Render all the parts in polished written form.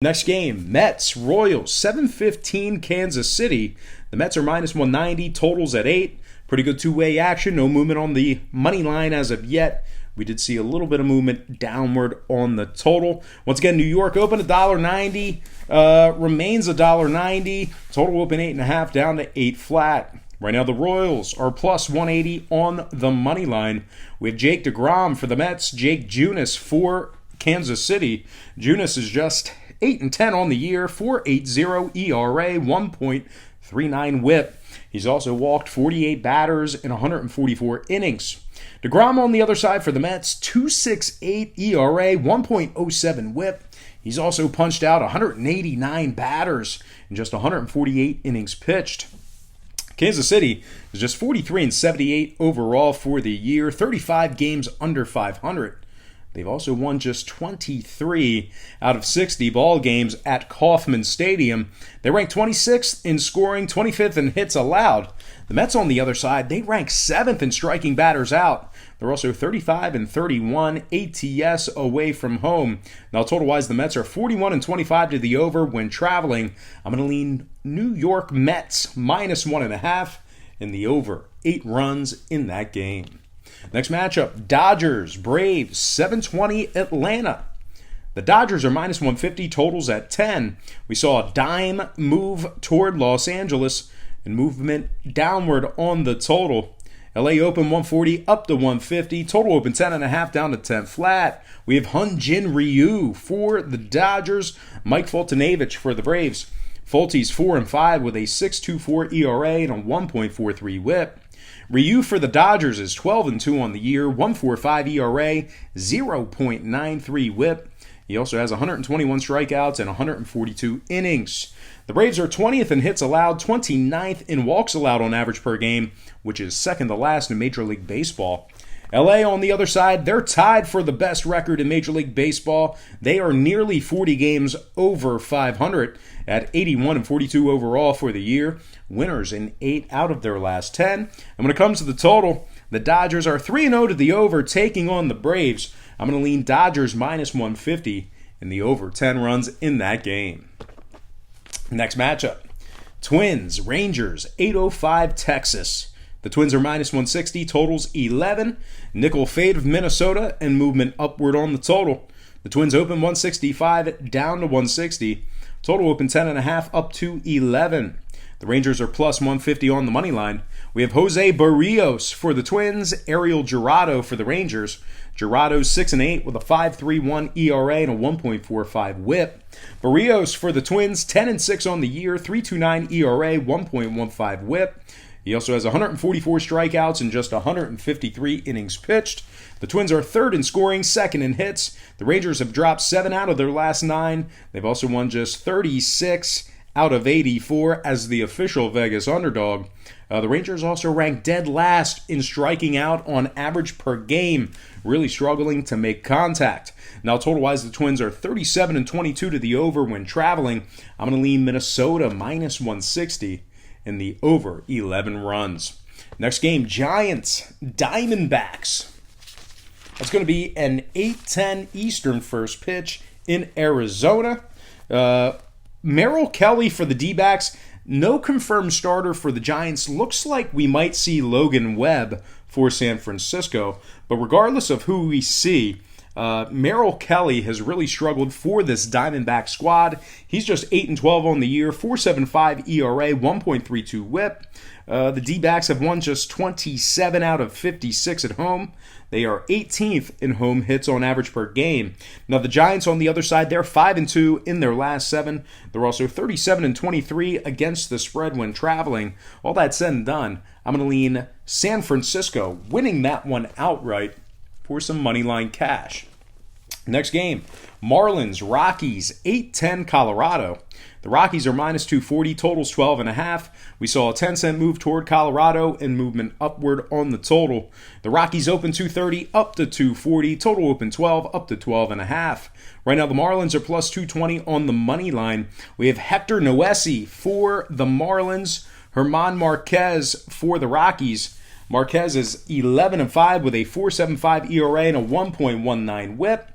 Next game, Mets, Royals, 7:15 Kansas City. The Mets are minus 190, totals at 8. Pretty good two-way action, no movement on the money line as of yet. We did see a little bit of movement downward on the total. Once again, New York open $1.90, remains $1.90. Total open 8.5 down to 8 flat. Right now, the Royals are plus 180 on the money line. We have Jake DeGrom for the Mets, Jake Junis for Kansas City. Junis is just 8-10 on the year, 4.80 ERA, 1.39 WHIP. He's also walked 48 batters in 144 innings. DeGrom on the other side for the Mets, 2.68 ERA, 1.07 WHIP. He's also punched out 189 batters in just 148 innings pitched. Kansas City is just 43-78 overall for the year, 35 games under 500. They've also won just 23 out of 60 ball games at Kauffman Stadium. They rank 26th in scoring, 25th in hits allowed. The Mets on the other side, they rank 7th in striking batters out. They're also 35-31 ATS away from home. Now, total-wise, the Mets are 41-25 to the over when traveling. I'm going to lean New York Mets minus 1.5 in the over. 8 runs in that game. Next matchup, Dodgers, Braves, 7:20 Atlanta. The Dodgers are minus 150, totals at 10. We saw a dime move toward Los Angeles and movement downward on the total. LA open 140 up to 150, total open 10.5 down to 10 flat. We have Hyun-Jin Ryu for the Dodgers, Mike Foltynewicz for the Braves. Folty's 4-5 with a 6.24 ERA and a 1.43 WHIP. Ryu for the Dodgers is 12-2 on the year, 1.45 ERA, 0.93 WHIP. He also has 121 strikeouts and 142 innings. The Braves are 20th in hits allowed, 29th in walks allowed on average per game, which is second to last in Major League Baseball. LA on the other side, they're tied for the best record in Major League Baseball. They are nearly 40 games over 500 at 81-42 overall for the year. Winners in 8 out of their last 10. And when it comes to the total, the Dodgers are 3-0 to the over, taking on the Braves. I'm going to lean Dodgers minus 150 in the over 10 runs in that game. Next matchup, Twins, Rangers, 8:05 Texas. The Twins are minus 160, totals 11. Nickel fade of Minnesota and movement upward on the total. The Twins open 165 down to 160. Total open 10.5 up to 11. The Rangers are plus 150 on the money line. We have Jose Barrios for the Twins, Ariel Jurado for the Rangers. Jurado's 6-8 with a 5.31 ERA and a 1.45 WHIP. Barrios for the Twins, 10-6 on the year, 3.29 ERA, 1.15 WHIP. He also has 144 strikeouts and just 153 innings pitched. The Twins are third in scoring, second in hits. The Rangers have dropped 7 out of their last 9. They've also won just 36 out of 84 as the official Vegas underdog. The Rangers also rank dead last in striking out on average per game, really struggling to make contact. Now, total-wise, the Twins are 37-22 to the over when traveling. I'm going to lean Minnesota minus 160 in the over 11 runs. Next game, Giants, Diamondbacks. That's going to be an 8:10 Eastern first pitch in Arizona. Merrill Kelly for the D-backs. No confirmed starter for the Giants. Looks like we might see Logan Webb for San Francisco. But regardless of who we see, Merrill Kelly has really struggled for this Diamondback squad. He's just 8-12 on the year, 4.75 ERA, 1.32 WHIP. The D-backs have won just 27 out of 56 at home. They are 18th in home hits on average per game. Now, the Giants on the other side, they're 5-2 in their last 7. They're also 37-23 against the spread when traveling. All that said and done, I'm going to lean San Francisco, winning that one outright for some moneyline cash. Next game, Marlins, Rockies, 8-10 Colorado. The Rockies are minus 240, totals 12.5. We saw a 10-cent move toward Colorado and movement upward on the total. The Rockies open 230 up to 240, total open 12 up to 12.5. Right now, the Marlins are plus 220 on the money line. We have Hector Noesi for the Marlins, Herman Marquez for the Rockies. Marquez is 11-5 with a 4.75 ERA and a 1.19 WHIP.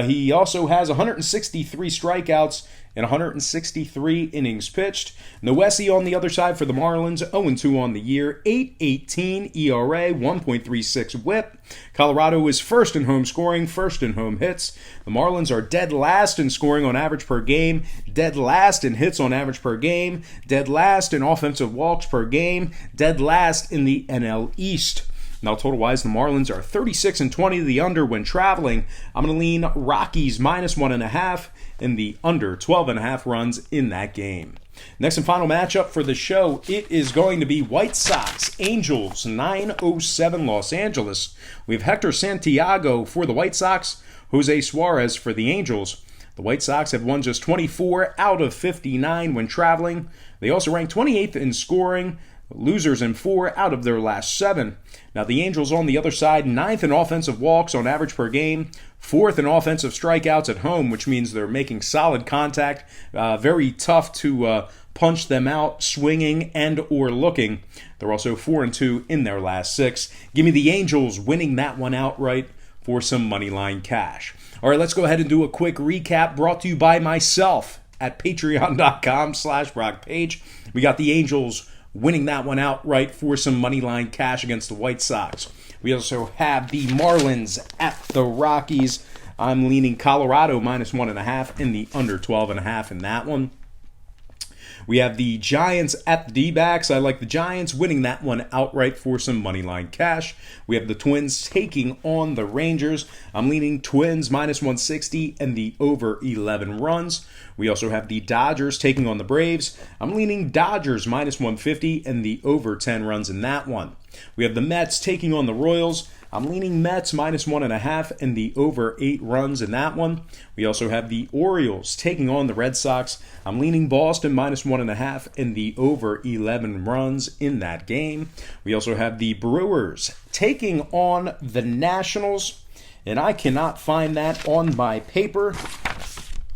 He also has 163 strikeouts and 163 innings pitched. Noesi on the other side for the Marlins, 0-2 on the year, 8.18 ERA, 1.36 WHIP. Colorado is first in home scoring, first in home hits. The Marlins are dead last in scoring on average per game, dead last in hits on average per game, dead last in offensive walks per game, dead last in the NL East. Now, total-wise, the Marlins are 36-20 to the under when traveling. I'm going to lean Rockies -1.5 in the under 12.5 runs in that game. Next and final matchup for the show, it is going to be White Sox, Angels, 9:07 Los Angeles. We have Hector Santiago for the White Sox, Jose Suarez for the Angels. The White Sox have won just 24 out of 59 when traveling. They also rank 28th in scoring, losers in 4 out of their last 7. Now, the Angels on the other side, 9th in offensive walks on average per game, 4th in offensive strikeouts at home, which means they're making solid contact. Very tough to punch them out, swinging and or looking. They're also 4-2 in their last 6. Give me the Angels winning that one outright for some moneyline cash. All right, let's go ahead and do a quick recap brought to you by myself at patreon.com/BrockPage. We got the Angels winning that one outright for some moneyline cash against the White Sox. We also have the Marlins at the Rockies. I'm leaning Colorado -1.5 in the under 12.5 in that one. We have the Giants at the D-backs. I like the Giants winning that one outright for some moneyline cash. We have the Twins taking on the Rangers. I'm leaning Twins -160 and the over 11 runs. We also have the Dodgers taking on the Braves. I'm leaning Dodgers -150 and the over 10 runs in that one. We have the Mets taking on the Royals. I'm leaning Mets -1.5 and the over 8 runs in that one. We also have the Orioles taking on the Red Sox. I'm leaning Boston -1.5 and the over 11 runs in that game. We also have the Brewers taking on the Nationals, and I cannot find that on my paper.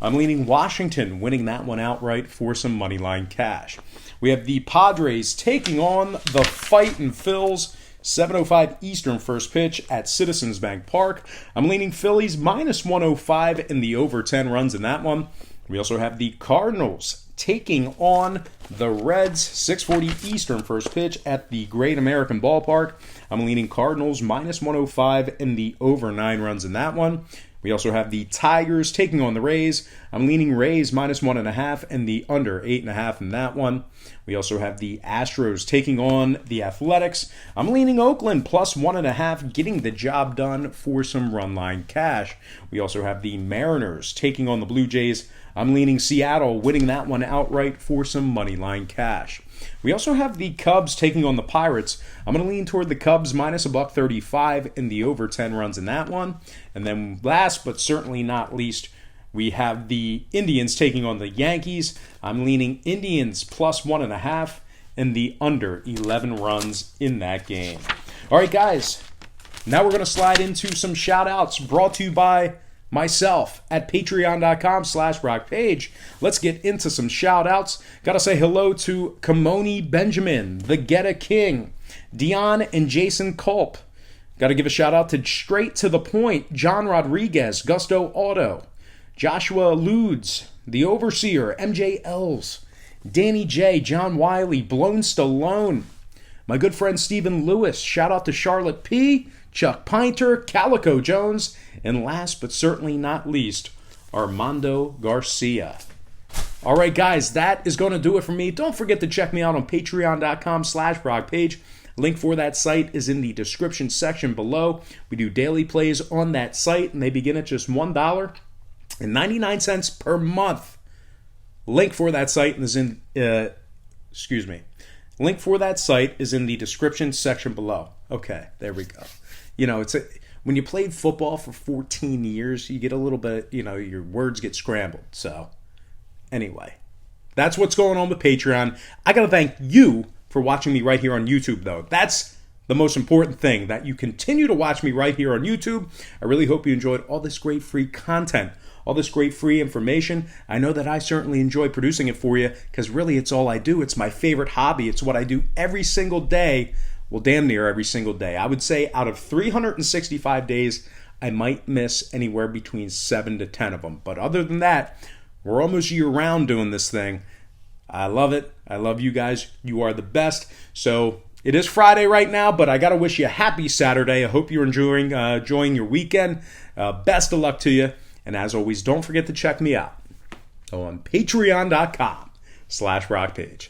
I'm leaning Washington winning that one outright for some moneyline cash. We have the Padres taking on the Fightin' Phils. 7:05 Eastern first pitch at Citizens Bank Park. I'm leaning Phillies -105 in the over 10 runs in that one. We also have the Cardinals taking on the Reds. 6:40 Eastern first pitch at the Great American Ballpark. I'm leaning Cardinals -105 in the over 9 runs in that one. We also have the Tigers taking on the Rays. I'm leaning Rays -1.5 and the under 8.5 in that one. We also have the Astros taking on the Athletics. I'm leaning Oakland +1.5, getting the job done for some run line cash. We also have the Mariners taking on the Blue Jays. I'm leaning Seattle, winning that one outright for some money line cash. We also have the Cubs taking on the Pirates. I'm going to lean toward the Cubs -135 in the over 10 runs in that one. And then last but certainly not least, we have the Indians taking on the Yankees. I'm leaning Indians +1.5 and the under 11 runs in that game. All right, guys. Now we're going to slide into some shout-outs brought to you by myself at patreon.com/BrockPage. Let's get into some shout-outs. Got to say hello to Kimoni Benjamin, the Getta King, Dion and Jason Culp. Got to give a shout-out to Straight to the Point, John Rodriguez, Gusto Auto, Joshua Ludes, The Overseer, MJ Ells, Danny J, John Wiley, Blown Stallone, my good friend Stephen Lewis. Shout out to Charlotte P, Chuck Pinter, Calico Jones, and last but certainly not least, Armando Garcia. All right, guys, that is going to do it for me. Don't forget to check me out on patreon.com/BrockPage. Link for that site is in the description section below. We do daily plays on that site, and they begin at just $1.99 per month. Link for that site is in, Link for that site is in the description section below. Okay, there we go. You know, when you played football for 14 years, you get a little bit, your words get scrambled. So, anyway, that's what's going on with Patreon. I got to thank you for watching me right here on YouTube, though. That's the most important thing, that you continue to watch me right here on YouTube. I really hope you enjoyed all this great free content, all this great free information. I know that I certainly enjoy producing it for you because really it's all I do. It's my favorite hobby. It's what I do every single day well, damn near every single day. I would say out of 365 days, I might miss anywhere between 7 to 10 of them. But other than that, we're almost year-round doing this thing. I love it. I love you guys. You are the best. So it is Friday right now, but I got to wish you a happy Saturday. I hope you're enjoying your weekend. Best of luck to you. And as always, don't forget to check me out on patreon.com/rockpage.